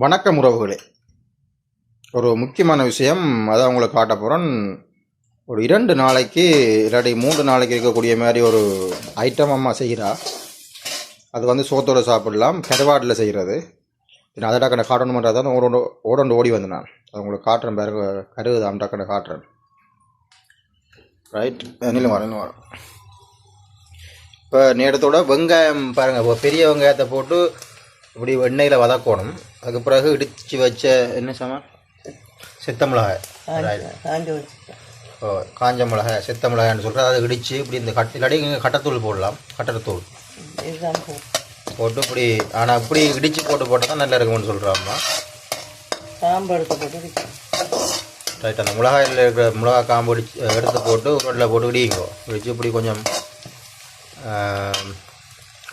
வணக்கம் உறவுகளே. ஒரு முக்கியமான விஷயம் அதை உங்களுக்கு காட்ட போகிறேன். ஒரு 2 நாளைக்கு இல்லாட்டி 3 நாளைக்கு இருக்கக்கூடிய மாதிரி ஒரு ஐட்டம் அம்மா செய்கிறா. அது வந்து சோத்தோடு சாப்பிடலாம், கருவாட்டில் செய்கிறது. நான் அதை டக்குன்னு காட்டணும் பண்ணுறது தான் ஓடோண்டு ஓடி வந்து நான் அதை உங்களுக்கு காட்டுறேன். பிறகு கருவுதான் டக்குன்னு காட்டுறேன். ரைட், நிலம் வரும். இப்போ நேரத்தோட வெங்காயம் பாருங்கள். இப்போ பெரிய வெங்காயத்தை போட்டு இப்படி எண்ணெயில் வதக்கணும். அதுக்கு பிறகு இடித்து வச்ச என்ன சாமான், செத்த மிளகாய், காஞ்ச மிளகாய், செத்த மிளகாய்னு சொல்கிறேன். அதை இடித்து இப்படி இந்த இல்லாட்டி கட்டத்தூள் போடலாம். கட்டத்தூள் போட்டு இப்படி, ஆனால் இப்படி இடித்து போட்டால் தான் நல்லா இருக்கும்னு சொல்கிறாம்மா. காம்பு எடுத்து போட்டு ரைட், அந்த மிளகாயில் இருக்கிற மிளகாய் காம்பு எடுத்து போட்டு உருளையில் போட்டு இடிங்கோ. இடித்து இப்படி கொஞ்சம்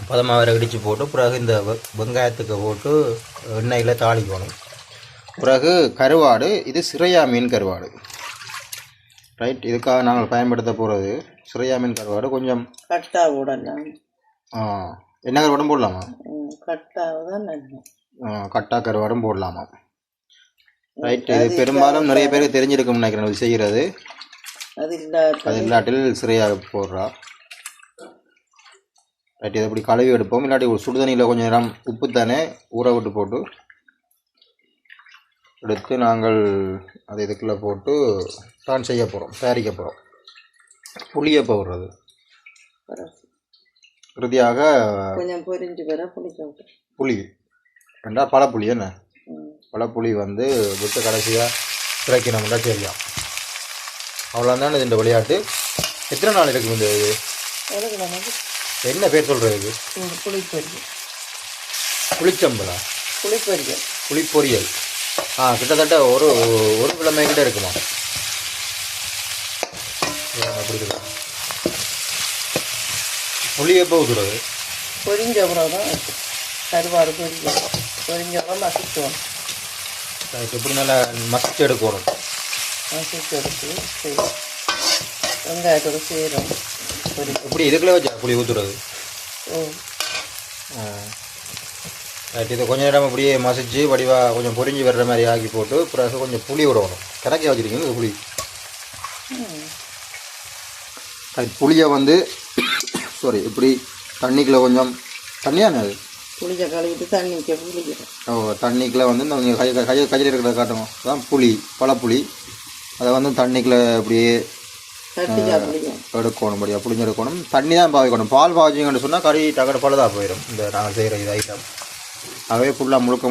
பதமாக இடித்து போட்டு பிறகு இந்த வெங்காயத்துக்கு போட்டு எண்ணெயில் தாளிக்கணும். பிறகு கருவாடு, இது சிறையா மீன் கருவாடு. ரைட், இதுக்காக நாங்கள் பயன்படுத்த போகிறது சிறையா மீன் கருவாடு. கொஞ்சம் கட்டா போடலாம். என்ன கருவாடும் போடலாமா? கட்டா கருவாடும் போடலாமா? ரைட், இது பெரும்பாலும் நிறைய பேருக்கு தெரிஞ்சிருக்கும்னு நினைக்கிறேன் இது செய்கிறது. அது இல்லாட்டில் சிறையா போடுறா. ரைட், இதை இப்படி கழுவி எடுப்போம். இல்லாட்டி ஒரு சுடுதண்ணியில் கொஞ்சம் நேரம் உப்பு தானே ஊற விட்டு போட்டு எடுத்து நாங்கள் அதை இதுக்குள்ளே போட்டு தான் செய்ய போகிறோம், தயாரிக்க போகிறோம். புளியை போடுறது இறுதியாக கொஞ்சம் பொரிஞ்சு வர புளி ரெண்டா பழப்புளி. என்ன பழப்புளி வந்து விட்டு கடைசியாக திரைக்கணும்னா சரியா. அவ்வளோதானே இந்த விளையாட்டு. எத்தனை நாள் இருக்கும் இந்த இது? என்ன பேர் சொல்கிறது? புளிச்சம்பலா? புளிப்பொரியல். கிட்டத்தட்ட ஒரு கிழமை கிட்ட இருக்குமா? புளி எப்போ ஊற்றுறது? பொரிஞ்ச அப்புறம் தான் கருவாடு பொரிஞ்ச அப்புறம் மசிச்சுவோம். எப்படி நல்லா மசிச்சு எடுக்கணும். மசிச்சு எடுத்து வெங்காயத்தோடு செய்கிறோம். இப்படி இதுக்குள்ளே வச்சா புளி ஊற்றுறது? இதை கொஞ்சம் நேரம் அப்படியே மசிச்சு வடிவாக கொஞ்சம் பொரிஞ்சு வர்ற மாதிரி ஆக்கி போட்டு பிறகு கொஞ்சம் புளி விடணும். கணக்கே வச்சுருக்கீங்க புளி. புளியை வந்து இப்படி தண்ணிக்குள்ளே கொஞ்சம் தண்ணியான அது புளியை கழுவிட்டு தண்ணிக்கு தண்ணிக்குள்ளே வந்து இந்த கையில் இருக்கிறத காட்டணும். அதான் புளி, பழப்புளி. அதை வந்து தண்ணிக்குள்ளே அப்படியே எடுக்கணும், படியாக புளிஞ்சு எடுக்கணும். தண்ணி தான் பாவிக்கணும். பால் பாவிச்சிங்கன்னு சொன்னால் கறி டக்கடை பழுதாக போயிடும் இந்த நாங்கள் செய்கிற இது ஐட்டம். ஆகவே ஃபுல்லாக முழுக்க